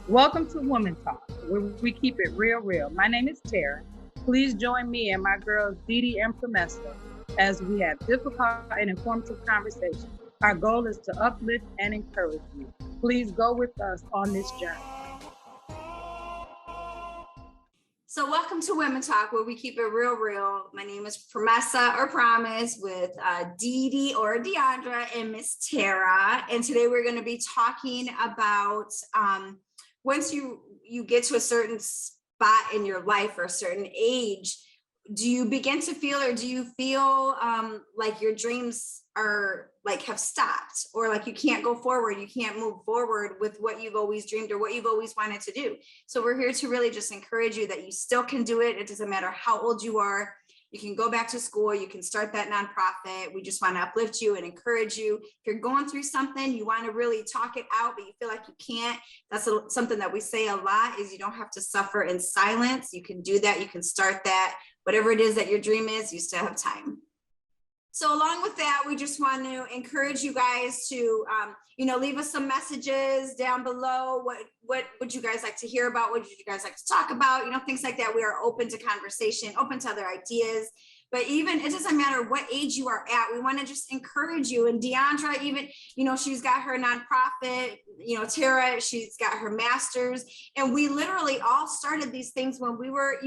Welcome to Woman Talk, where we keep it real. My name is Tara. Please join me and my girls Dee and Promessa as we have difficult and informative conversations. Our goal is to uplift and encourage you. Please go with us on this journey. So welcome to Women Talk, where we keep it real. My name is Promessa or Promise with Dee or Deandra and Miss Tara. And today we're going to be talking about once you get to a certain spot in your life or a certain age, do you begin to feel, or do you feel like your dreams are like have stopped, or like you can't go forward, you can't move forward with what you've always dreamed or what you've always wanted to do? So we're here to really just encourage you that you still can do it. It doesn't matter how old you are. You can go back to school, you can start that nonprofit. We just want to uplift you and encourage you. If you're going through something, you want to really talk it out, but you feel like you can't, that's something that we say a lot, is you don't have to suffer in silence. You can do that, you can start that. Whatever it is that your dream is, you still have time. So along with that, we just want to encourage you guys to, leave us some messages down below. What would you guys like to hear about? What would you guys like to talk about? Things like that. We are open to conversation, open to other ideas. But even, it doesn't matter what age you are at, we want to just encourage you. And Deandra, even, she's got her nonprofit, Tara, she's got her master's. And we literally all started these things when we were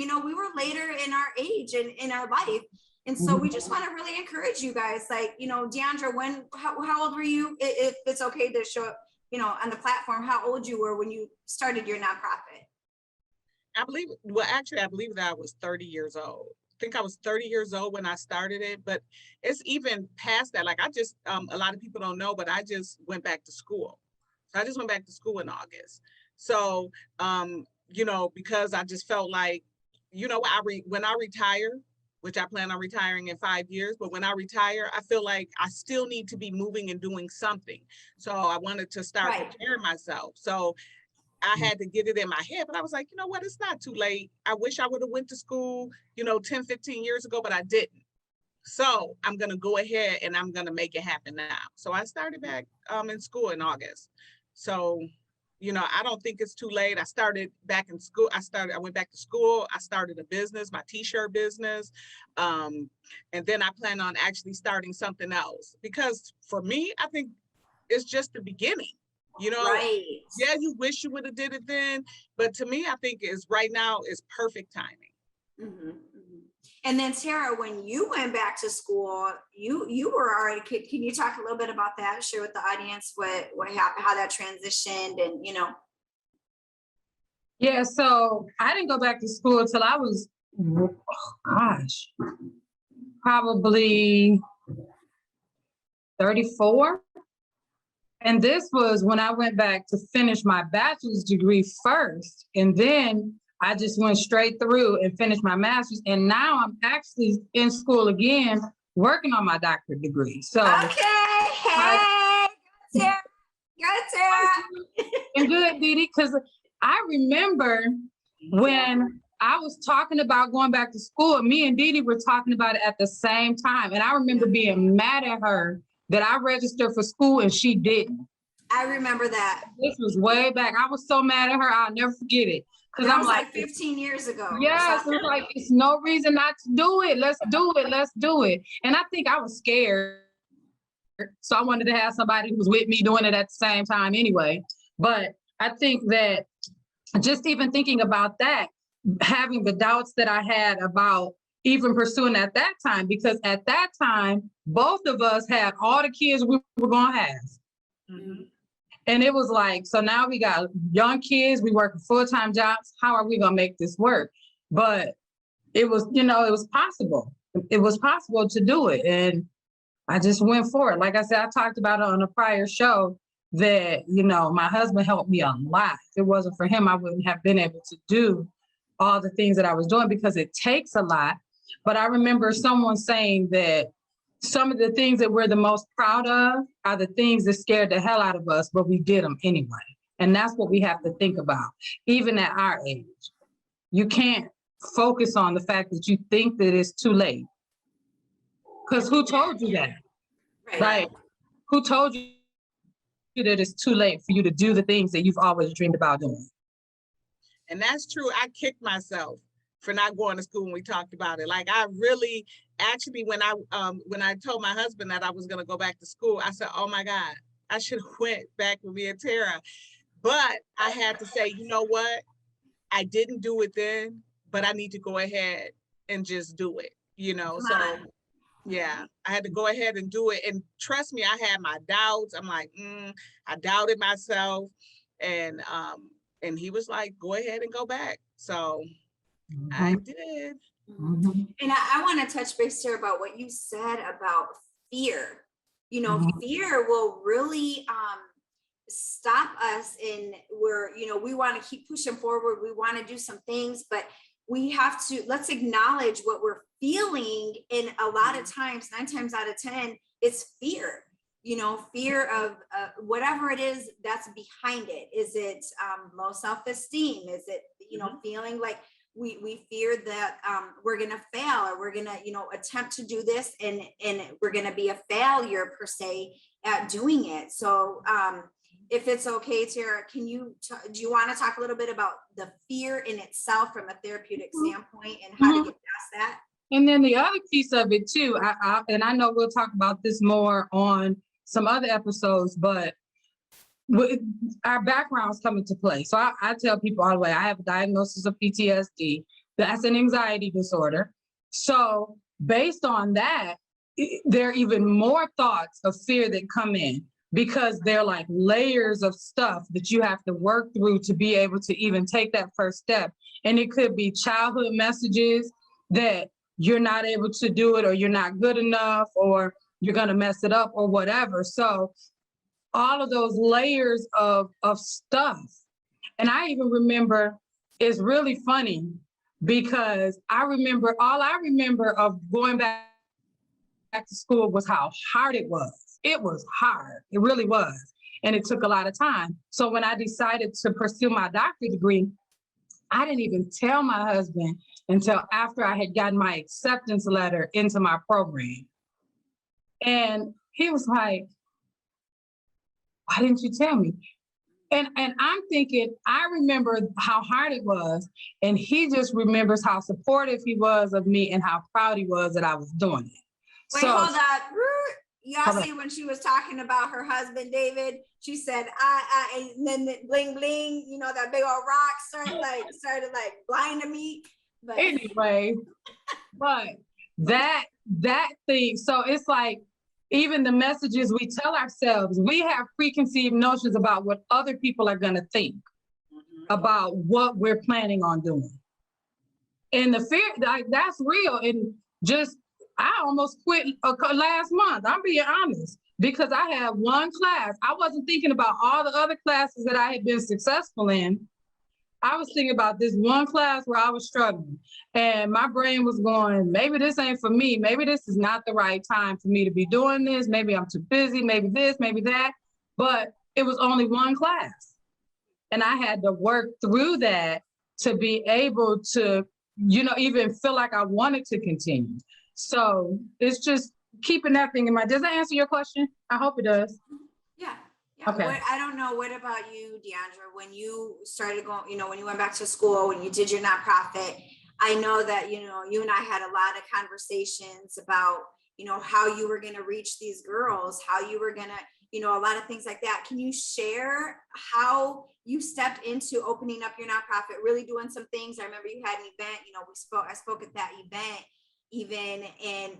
later in our age and in our life. And so we just want to really encourage you guys, like, Deandra, how old were you? If it's okay to show up, on the platform, how old you were when you started your nonprofit? I believe that I was 30 years old. I think I was 30 years old when I started it, but it's even past that. Like a lot of people don't know, but I just went back to school. So I just went back to school in August. So, because I just felt like, when I retire, which I plan on retiring in 5 years, but when I retire, I feel like I still need to be moving and doing something. So I wanted to start preparing myself. So I had to get it in my head, but I was like, you know what, it's not too late. I wish I would have went to school, 10, 15 years ago, but I didn't. So I'm going to go ahead and I'm going to make it happen now. So I started back in school in August. So, I don't think it's too late. I started back in school. I went back to school. I started a business, my t-shirt business. And then I plan on actually starting something else, because for me, I think it's just the beginning. Right. Yeah, you wish you would have did it then, but to me, I think right now is perfect timing. Mm-hmm. And then Tara, when you went back to school, you were already, can you talk a little bit about that? Share with the audience what happened, how that transitioned, and Yeah, so I didn't go back to school until I was, probably 34. And this was when I went back to finish my bachelor's degree first. And then I just went straight through and finished my master's. And now I'm actually in school again, working on my doctorate degree. So okay, hey, good Tara. And good, Dee, because I remember when I was talking about going back to school, me and Dee were talking about it at the same time. And I remember being mad at her that I registered for school and she didn't. I remember that. This was way back. I was so mad at her, I'll never forget it. Because I'm like 15 years ago. Yes, it was like, it's no reason not to do it. Let's do it. And I think I was scared. So I wanted to have somebody who was with me doing it at the same time anyway. But I think that just even thinking about that, having the doubts that I had about even pursuing at that time, because at that time, both of us had all the kids we were going to have. Mm-hmm. And it was like, so now we got young kids, we work full-time jobs. How are we going to make this work? But it was, it was possible. It was possible to do it. And I just went for it. Like I said, I talked about it on a prior show that, my husband helped me a lot. If it wasn't for him, I wouldn't have been able to do all the things that I was doing, because it takes a lot. But I remember someone saying that some of the things that we're the most proud of are the things that scared the hell out of us, but we did them anyway. And that's what we have to think about, even at our age. You can't focus on the fact that you think that it's too late. Because who told you that? Right? Who told you that it's too late for you to do the things that you've always dreamed about doing? And that's true. I kicked myself for not going to school when we talked about it. Like I really, actually, when I told my husband that I was going to go back to school, I said, oh my God, I should have went back with me and Tara. But I had to say, you know what? I didn't do it then, but I need to go ahead and just do it, you know? Come So on. yeah, I had to go ahead and do it. And trust me, I had my doubts. I'm like, I doubted myself. And he was like, go ahead and go back. So I did. Mhm. And I want to touch base here about what you said about fear. You know, Mhm. fear will really stop us in where, you know, we want to keep pushing forward. We want to do some things, but we have to, let's acknowledge what we're feeling. And a lot of times, 9 times out of 10, it's fear. You know, fear of whatever it is that's behind it. Is it low self-esteem? Is it, you know, feeling like we fear that we're going to fail, or we're going to, you know, attempt to do this and we're going to be a failure per se at doing it. So if it's okay, Tara, can you, do you want to talk a little bit about the fear in itself from a therapeutic standpoint and how to get past that? And then the other piece of it too, and I know we'll talk about this more on some other episodes, but our backgrounds come into play. So I tell people all the way, I have a diagnosis of PTSD. That's an anxiety disorder. So based on that, there are even more thoughts of fear that come in, because they're like layers of stuff that you have to work through to be able to even take that first step. And it could be childhood messages that you're not able to do it, or you're not good enough, or you're going to mess it up, or whatever. So all of those layers of stuff. And I even remember, it's really funny because all I remember of going back to school was how hard it was. It was hard. It really was. And it took a lot of time. So when I decided to pursue my doctorate degree, I didn't even tell my husband until after I had gotten my acceptance letter into my program. And he was like, why didn't you tell me? And I'm thinking, I remember how hard it was. And he just remembers how supportive he was of me and how proud he was that I was doing it. Wait, So, hold up. Y'all see when she was talking about her husband, David, she said, and then the bling, bling, you know, that big old rock started like blinding me. But anyway, but that thing, so it's like, even the messages we tell ourselves, we have preconceived notions about what other people are going to think about what we're planning on doing. And the fear, like, that's real. And just, I almost quit last month. I'm being honest, because I had one class. I wasn't thinking about all the other classes that I had been successful in. I was thinking about this one class where I was struggling, and my brain was going, maybe this ain't for me. Maybe this is not the right time for me to be doing this. Maybe I'm too busy, maybe this, maybe that. But it was only one class. And I had to work through that to be able to, you know, even feel like I wanted to continue. So it's just keeping that thing in mind. Does that answer your question? I hope it does. yeah. Okay. I don't know. What about you, Deandra? When you started going, you know, when you went back to school, when you did your nonprofit, I know that, you know, you and I had a lot of conversations about, you know, how you were going to reach these girls, how you were going to, you know, a lot of things like that. Can you share how you stepped into opening up your nonprofit, really doing some things? I remember you had an event, you know, I spoke at that event even, and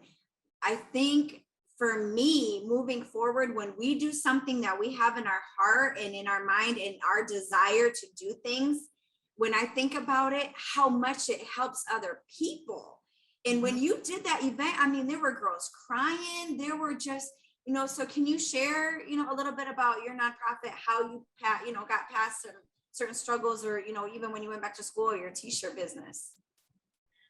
I think for me, moving forward, when we do something that we have in our heart and in our mind and our desire to do things, when I think about it, how much it helps other people. And when you did that event, I mean, there were girls crying, there were just, you know, so can you share, you know, a little bit about your nonprofit, how you, you know, got past certain struggles, or, you know, even when you went back to school, your t-shirt business?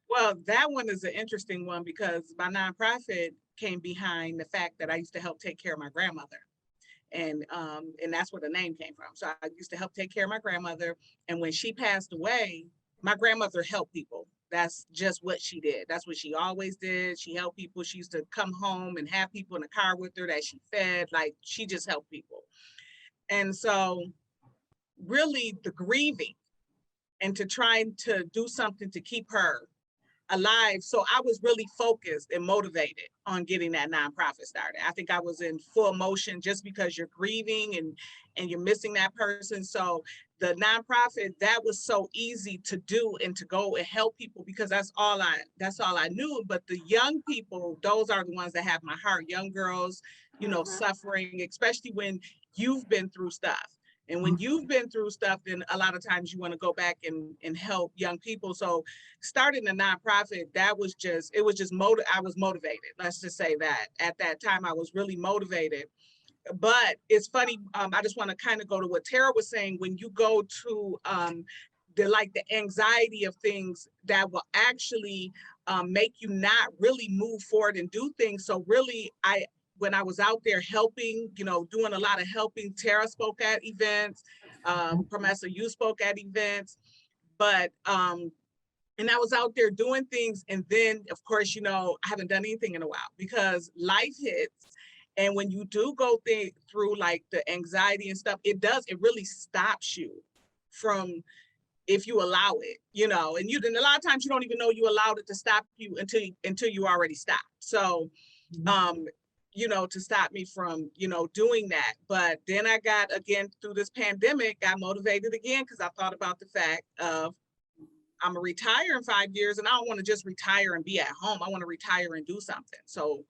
Well, that one is an interesting one because my nonprofit came behind the fact that I used to help take care of my grandmother. And that's where the name came from. So I used to help take care of my grandmother. And when she passed away, my grandmother helped people. That's just what she did. That's what she always did. She helped people. She used to come home and have people in the car with her that she fed. Like, she just helped people. And so really the grieving and to trying to do something to keep her alive. So I was really focused and motivated on getting that nonprofit started. I think I was in full motion just because you're grieving and you're missing that person. So the nonprofit, that was so easy to do and to go and help people because that's all I knew. But the young people, those are the ones that have my heart. Young girls, you know, suffering, especially when you've been through stuff. And when you've been through stuff, then a lot of times you want to go back and help young people. So starting a nonprofit, I was motivated. Let's just say that at that time I was really motivated. But it's funny, I just want to kind of go to what Tara was saying. When you go to the anxiety of things that will actually make you not really move forward and do things. So really, when I was out there helping, you know, doing a lot of helping, Tara spoke at events, Promessa, you spoke at events, but, and I was out there doing things. And then of course, you know, I haven't done anything in a while because life hits. And when you do go through like the anxiety and stuff, it really stops you from, if you allow it, you know, and a lot of times you don't even know you allowed it to stop you until you already stopped. So, you know, to stop me from, you know, doing that. But then I got, again, through this pandemic, got motivated again because I thought about the fact of I'm gonna retire in 5 years and I don't want to just retire and be at home. I want to retire and do something. So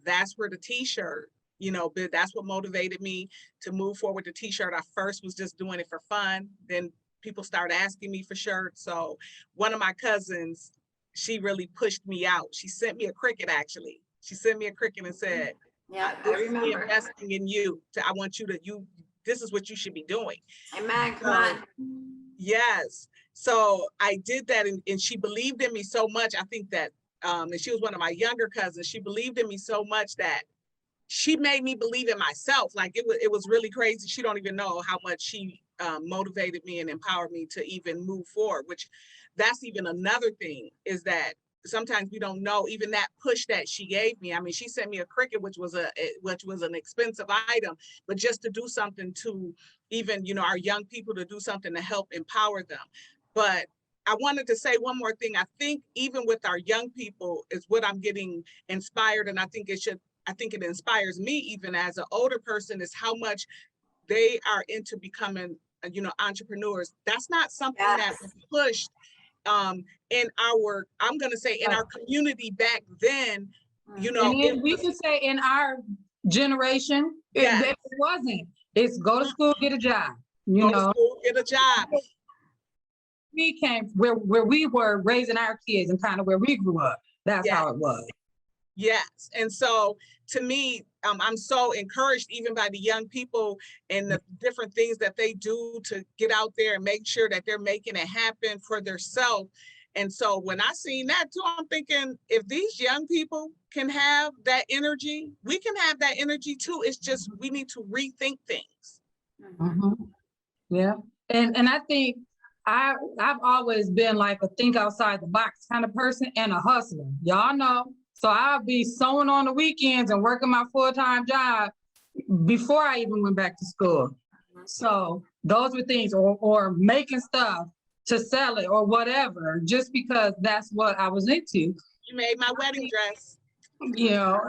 that's where the t-shirt, you know, that's what motivated me to move forward with the t-shirt. I first was just doing it for fun. Then people started asking me for shirts. So one of my cousins, she really pushed me out. She sent me a Cricut, actually. She sent me a Cricut and said, yeah, this I remember. is me investing in you. I want you to, this is what you should be doing. Amen, come on. Yes. So I did that and she believed in me so much. I think that, and she was one of my younger cousins. She believed in me so much that she made me believe in myself. Like it was really crazy. She don't even know how much she motivated me and empowered me to even move forward, which that's even another thing is that sometimes we don't know even that push that she gave me. I mean, she sent me a Cricut, which was an expensive item, but just to do something to even, you know, our young people to do something to help empower them. But I wanted to say one more thing. I think even with our young people is what I'm getting inspired. And I think it inspires me even as an older person is how much they are into becoming, you know, entrepreneurs. That's not something that was pushed in our, I'm going to say in our community back then, you know. And we can say in our generation, it wasn't. It's go to school, get a job, you know. Go to school, get a job. We came where we were raising our kids and kind of where we grew up. That's how it was. Yes. And so to me, I'm so encouraged even by the young people and the different things that they do to get out there and make sure that they're making it happen for themselves. And so when I seen that too, I'm thinking if these young people can have that energy, we can have that energy too. It's just we need to rethink things. Yeah. And I think I've always been like a think outside the box kind of person and a hustler. Y'all know. So I'll be sewing on the weekends and working my full-time job before I even went back to school. So those were things, or making stuff to sell it or whatever, just because that's what I was into. You made my wedding dress. You know.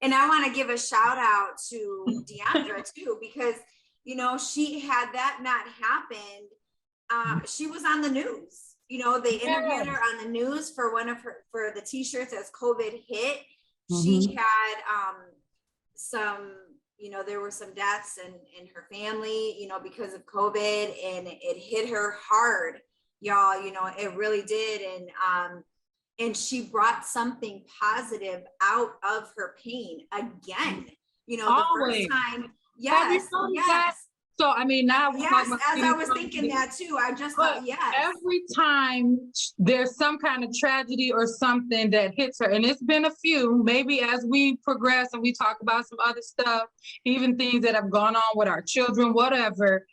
And I want to give a shout out to Deandra too, because, you know, she had that not happened, she was on the news. You know, they interviewed her on the news for for the t-shirts as COVID hit. She had some, you know, there were some deaths in her family, you know, because of COVID, and it hit her hard, y'all, you know, it really did. And she brought something positive out of her pain again, you know, Always. The first time. Yes. So, I mean, now as I was thinking that too, I just thought, every time there's some kind of tragedy or something that hits her, and it's been a few, maybe as we progress and we talk about some other stuff, even things that have gone on with our children, whatever,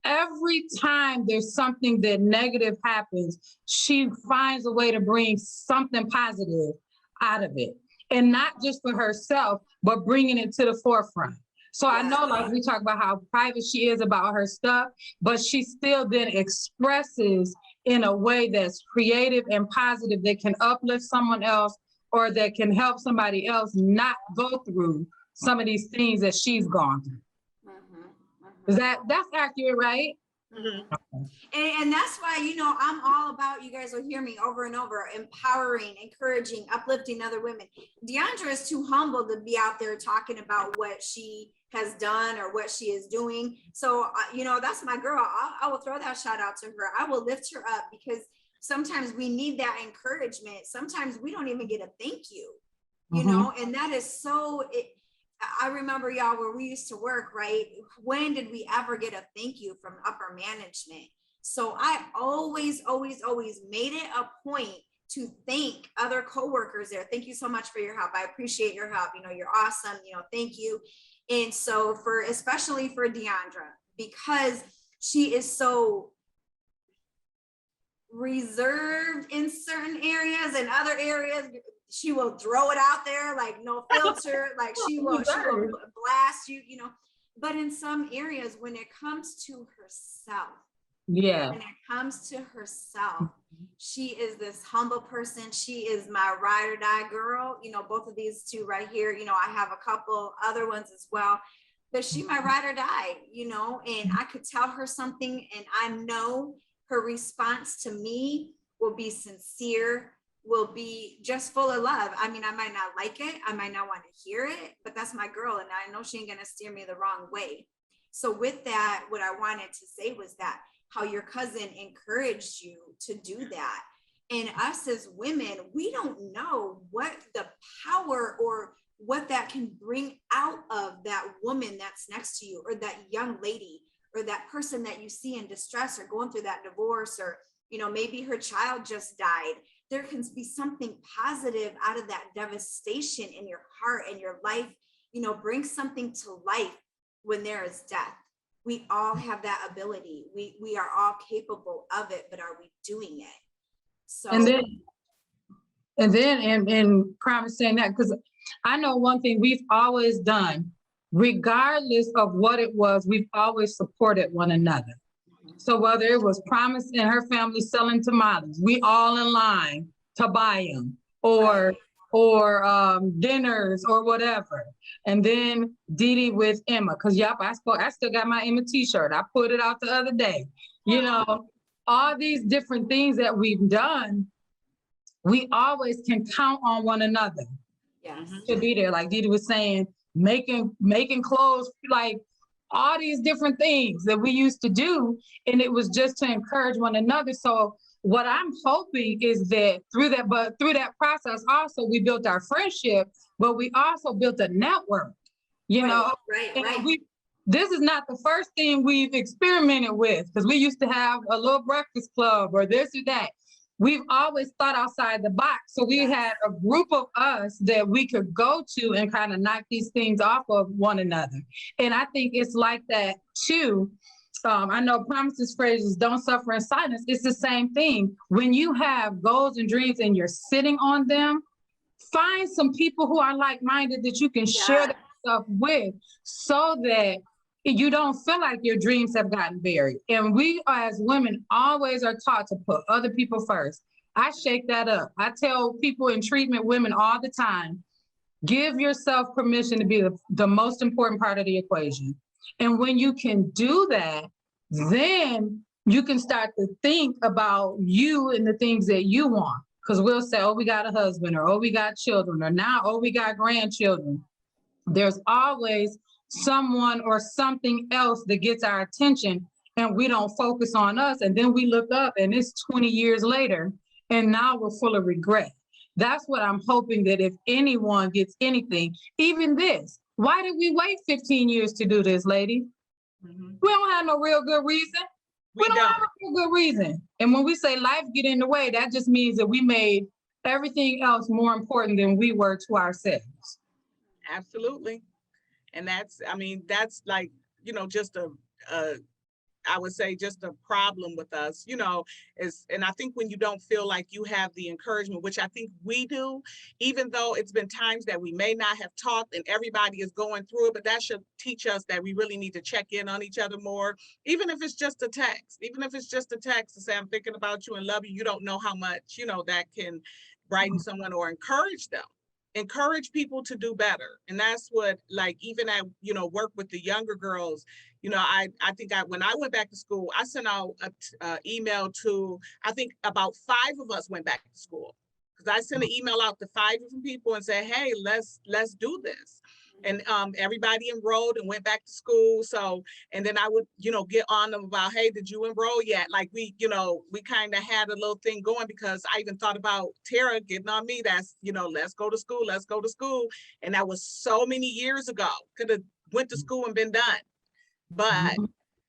every time there's something that negative happens, she finds a way to bring something positive out of it. And not just for herself, but bringing it to the forefront. So I know, like, we talk about how private she is about her stuff, but she still then expresses in a way that's creative and positive that can uplift someone else or that can help somebody else not go through some of these things that she's gone through. That's accurate, right? And that's why, you know, I'm all about, you guys will hear me over and over, empowering, encouraging, uplifting other women. Deandra is too humble to be out there talking about what she has done or what she is doing. So, you know, that's my girl. I will throw that shout out to her. I will lift her up because sometimes we need that encouragement. Sometimes we don't even get a thank you, you know, and that is so, I remember, y'all, where we used to work, right? When did we ever get a thank you from upper management? So I always made it a point to thank other coworkers there. Thank you so much for your help. I appreciate your help. You know, you're awesome. You know, thank you. And so especially for Deandra, because she is so reserved in certain areas and other areas, she will throw it out there like no filter, like she will blast you, you know. But in some areas, when it comes to herself, when it comes to herself, she is this humble person. She is my ride or die girl. You know, both of these two right here, you know, I have a couple other ones as well, but she my ride or die, you know, and I could tell her something and I know her response to me will be sincere, will be just full of love. I mean, I might not like it, I might not want to hear it, but that's my girl, and I know she ain't gonna steer me the wrong way. So with that, what I wanted to say was that how your cousin encouraged you to do that. And us as women, we don't know what the power or what that can bring out of that woman that's next to you, or that young lady, or that person that you see in distress, or going through that divorce, or, you know, maybe her child just died. There can be something positive out of that devastation in your heart and your life, you know, bring something to life when there is death. We all have that ability. We are all capable of it, but are we doing it? So and then promising that, because I know one thing we've always done, regardless of what it was, we've always supported one another. So whether it was Promise and her family selling tamales, we all in line to buy them, or dinners or whatever. And then Dee with Emma, because I still got my Emma t-shirt. I put it out the other day. You know, all these different things that we've done, we always can count on one another to be there. Like Dee was saying, making clothes, like all these different things that we used to do, and it was just to encourage one another. So what I'm hoping is that through that process also we built our friendship, but we also built a network, you know. This is not the first thing we've experimented with, because we used to have a little breakfast club or this or that. We've always thought outside the box. So we had a group of us that we could go to and kind of knock these things off of one another. And I think it's like that too. I know Promise's phrase is don't suffer in silence. It's the same thing. When you have goals and dreams and you're sitting on them, find some people who are like-minded that you can share that stuff with, so that you don't feel like your dreams have gotten buried. And we as women always are taught to put other people first. I shake that up. I tell people in treatment, women all the time, give yourself permission to be the most important part of the equation. And when you can do that, then you can start to think about you and the things that you want. Because we'll say, oh, we got a husband, or oh, we got children, or now, oh, we got grandchildren. There's always someone or something else that gets our attention, and we don't focus on us. And then we look up and it's 20 years later, and now we're full of regret. That's what I'm hoping, that if anyone gets anything, even this, why did we wait 15 years to do this, lady? We don't have no real good reason. We don't have a real good reason. And when we say life get in the way, that just means that we made everything else more important than we were to ourselves. Absolutely. And that's like, you know, just I would say just a problem with us, and I think when you don't feel like you have the encouragement, which I think we do, even though it's been times that we may not have talked and everybody is going through it, but that should teach us that we really need to check in on each other more, even if it's just a text, to say, I'm thinking about you and love you. You don't know how much, that can brighten someone or encourage them. Encourage people to do better. And that's what, like, even at, work with the younger girls, I think when I went back to school, I sent out an email to, I think about 5 of us went back to school. Because I sent an email out to 5 different people and said, hey, let's do this. And everybody enrolled and went back to school. So, and then I would, get on them about, hey, did you enroll yet? Like we kind of had a little thing going, because I even thought about Tara getting on me. That's, let's go to school. And that was so many years ago. Could have went to school and been done, but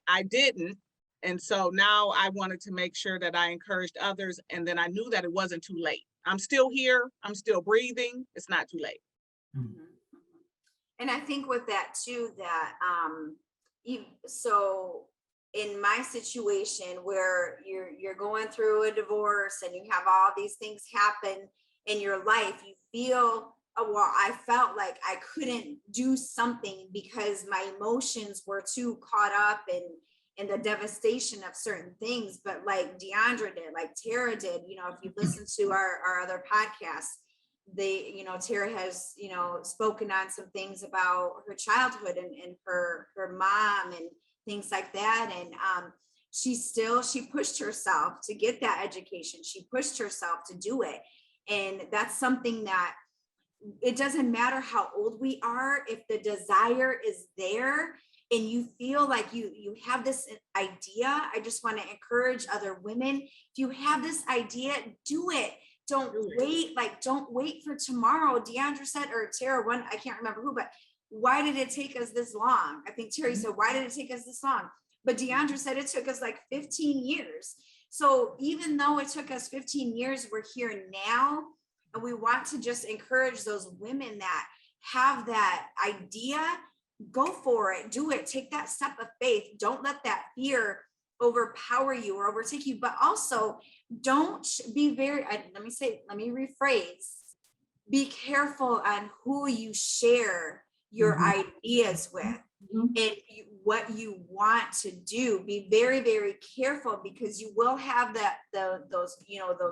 I didn't. And so now I wanted to make sure that I encouraged others. And then I knew that it wasn't too late. I'm still here. I'm still breathing. It's not too late. Mm-hmm. And I think with that too, that so in my situation where you're going through a divorce and you have all these things happen in your life, you feel, well, I felt like I couldn't do something because my emotions were too caught up in the devastation of certain things. But like Deandra did, like Tara did, if you listen to our other podcasts, Tara has, spoken on some things about her childhood and her mom and things like that. And she pushed herself to get that education. She pushed herself to do it. And that's something that it doesn't matter how old we are, if the desire is there and you feel like you have this idea. I just want to encourage other women. If you have this idea, do it. Don't wait for tomorrow. Deandra said, or Tara, I can't remember who, but why did it take us this long? I think Terry said, why did it take us this long? But Deandra said it took us like 15 years. So even though it took us 15 years, we're here now. And we want to just encourage those women that have that idea, go for it, do it, take that step of faith. Don't let that fear overpower you or overtake you, but also don't be let me rephrase, be careful on who you share your ideas with and what you want to do. Be very, very careful, because you will have those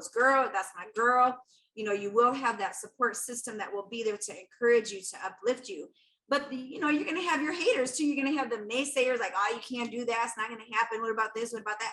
girl, that's my girl, you will have that support system that will be there to encourage you, to uplift you. But you're going to have your haters too. You're going to have the naysayers like, oh, you can't do that. It's not going to happen. What about this? What about that?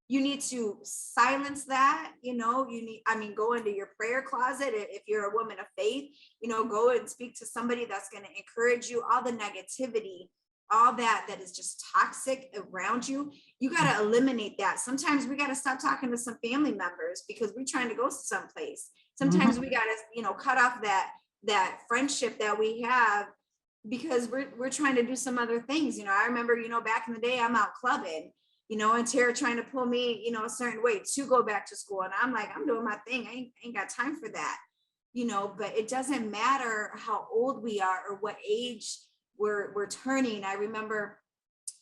You need to silence that. Go into your prayer closet. If you're a woman of faith, go and speak to somebody that's going to encourage you. All the negativity, all that is just toxic around you, you got to eliminate that. Sometimes we got to stop talking to some family members because we're trying to go someplace. Sometimes we got to, cut off that friendship that we have because we're trying to do some other things. I remember, back in the day, I'm out clubbing, and Tara trying to pull me, a certain way to go back to school. And I'm like, I'm doing my thing. I ain't got time for that, but it doesn't matter how old we are or what age we're turning. I remember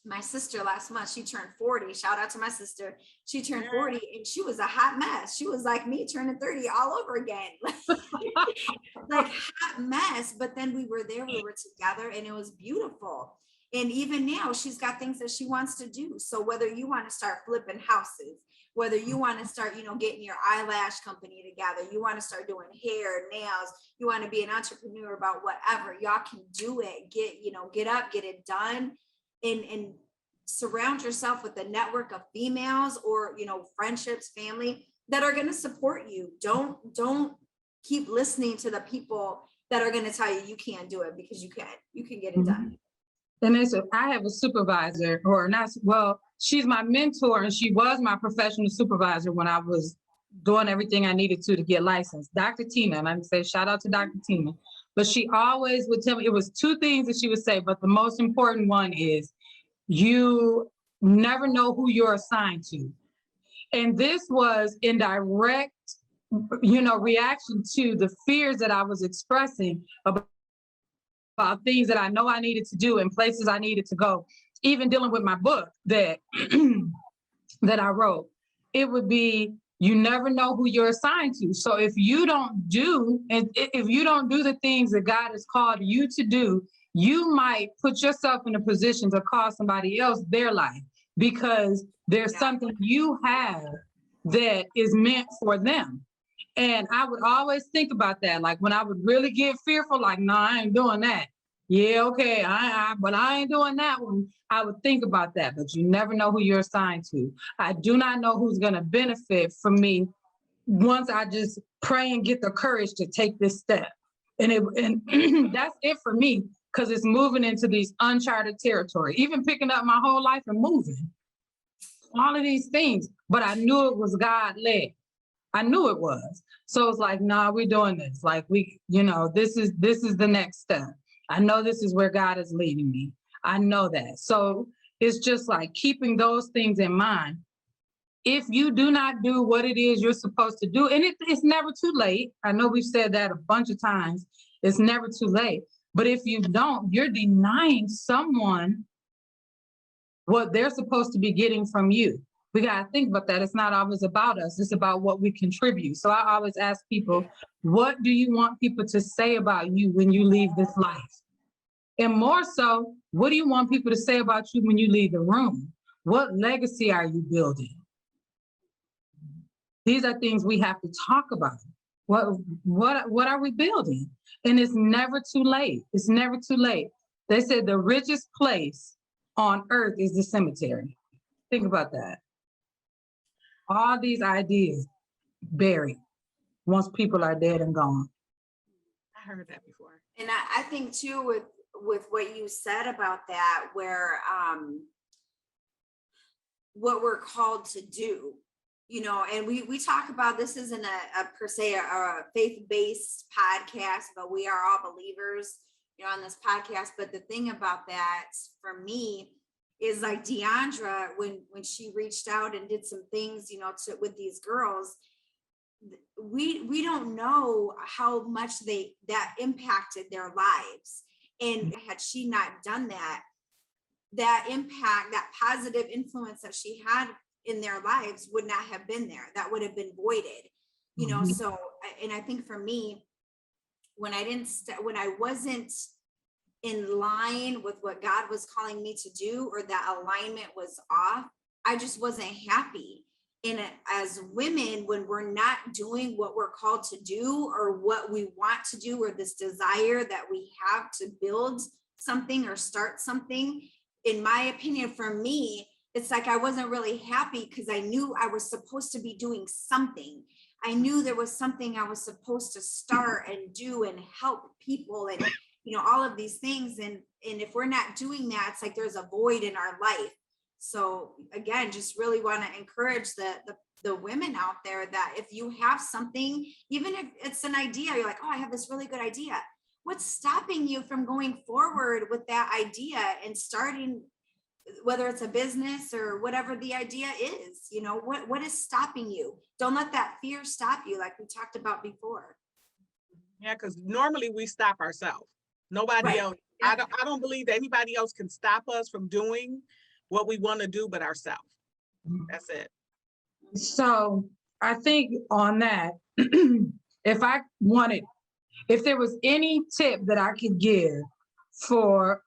my sister last month, she turned 40. Shout out to my sister. She turned 40 and she was a hot mess. She was like me turning 30 all over again. Like hot mess. But then we were there, we were together, and it was beautiful. And even now she's got things that she wants to do. So whether you want to start flipping houses, whether you want to start, getting your eyelash company together, you want to start doing hair, nails, you want to be an entrepreneur about whatever, y'all can do it. Get up, get it done. And surround yourself with a network of females or, friendships, family that are going to support you. Don't keep listening to the people that are going to tell you can't do it, because you can get it done. And I have a supervisor, she's my mentor and she was my professional supervisor when I was doing everything I needed to get licensed. Dr. Tina, and I say shout out to Dr. Tina. But she always would tell me, it was 2 things that she would say, but the most important one is you never know who you're assigned to. And this was in direct, reaction to the fears that I was expressing about things that I know I needed to do and places I needed to go. even dealing with my book that that I wrote, it would be, you never know who you're assigned to. So if you don't do, and if you don't do the things that God has called you to do, you might put yourself in a position to cost somebody else their life, because there's something you have that is meant for them. And I would always think about that. Like when I would really get fearful, like, no, I ain't doing that. Yeah, okay, but I ain't doing that one. I would think about that, but you never know who you're assigned to. I do not know who's going to benefit from me once I just pray and get the courage to take this step. And that's it for me, because it's moving into these uncharted territory, even picking up my whole life and moving, all of these things. But I knew it was God led. I knew it was. So it's like, nah, we're doing this. Like this is the next step. I know this is where God is leading me. I know that. So it's just like keeping those things in mind. If you do not do what it is you're supposed to do, and it's never too late. I know we've said that a bunch of times. It's never too late. But if you don't, you're denying someone what they're supposed to be getting from you. We got to think about that. It's not always about us. It's about what we contribute. So I always ask people, what do you want people to say about you when you leave this life? And more so, what do you want people to say about you when you leave the room? What legacy are you building? These are things we have to talk about. What are we building? And it's never too late. It's never too late. They said the richest place on earth is the cemetery. Think about that. All these ideas buried once people are dead and gone. I heard that before. And I think too, with what you said about that, where what we're called to do, and we talk about, this isn't a per se a faith-based podcast, but we are all believers, on this podcast. But the thing about that for me is like Deandra, when she reached out and did some things, with these girls, we don't know how much that impacted their lives. And had she not done that, that impact, that positive influence that she had in their lives would not have been there. That would have been voided, So, and I think for me, when I wasn't in line with what God was calling me to do, or that alignment was off, I just wasn't happy. And as women, when we're not doing what we're called to do, or what we want to do, or this desire that we have to build something or start something, in my opinion, for me, it's like I wasn't really happy, because I knew I was supposed to be doing something. I knew there was something I was supposed to start and do and help people and all of these things. And if we're not doing that, it's like there's a void in our life. So again, just really want to encourage the women out there that if you have something, even if it's an idea, you're like, oh, I have this really good idea. What's stopping you from going forward with that idea and starting, whether it's a business or whatever the idea is, what is stopping you? Don't let that fear stop you, like we talked about before. Yeah, because normally we stop ourselves. Nobody else. I don't believe that anybody else can stop us from doing what we want to do but ourselves. That's it. So I think on that, if there was any tip that I could give for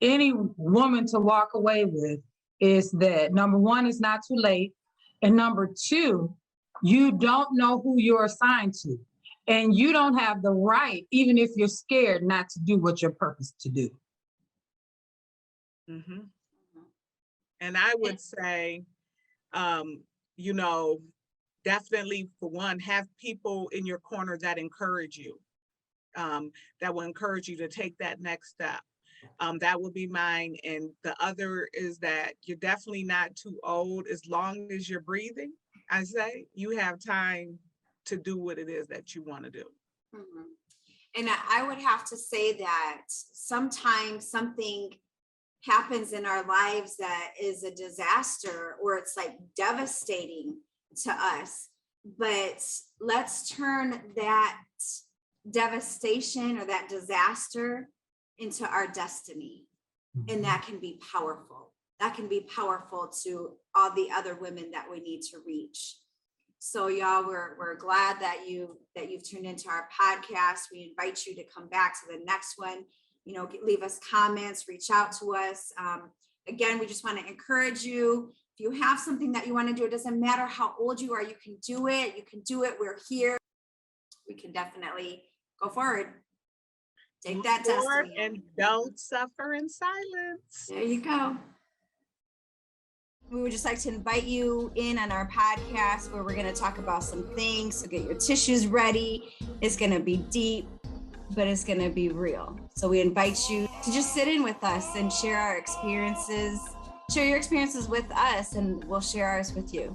any woman to walk away with, is that number one, it's not too late. And number two, you don't know who you're assigned to. And you don't have the right, even if you're scared, not to do what you're purposed to do. Mm-hmm. And I would say, definitely, for one, have people in your corner that encourage you, that will encourage you to take that next step. That will be mine. And the other is that you're definitely not too old. As long as you're breathing, I say, you have time to do what it is that you want to do. Mm-hmm. And I would have to say that sometimes something happens in our lives that is a disaster, or it's like devastating to us. But let's turn that devastation or that disaster into our destiny. And that can be powerful. That can be powerful to all the other women that we need to reach. So y'all, we're glad that you've tuned into our podcast. We invite you to come back to the next one. You know, leave us comments, reach out to us. Again, we just want to encourage you. If you have something that you want to do, it doesn't matter how old you are, you can do it. You can do it. We're here. We can definitely go forward. Take that Forward destiny. and don't suffer in silence. There you go. We would just like to invite you in on our podcast where we're going to talk about some things. So get your tissues ready. It's going to be deep, but it's going to be real. So we invite you to just sit in with us and share our experiences, share your experiences with us, and we'll share ours with you.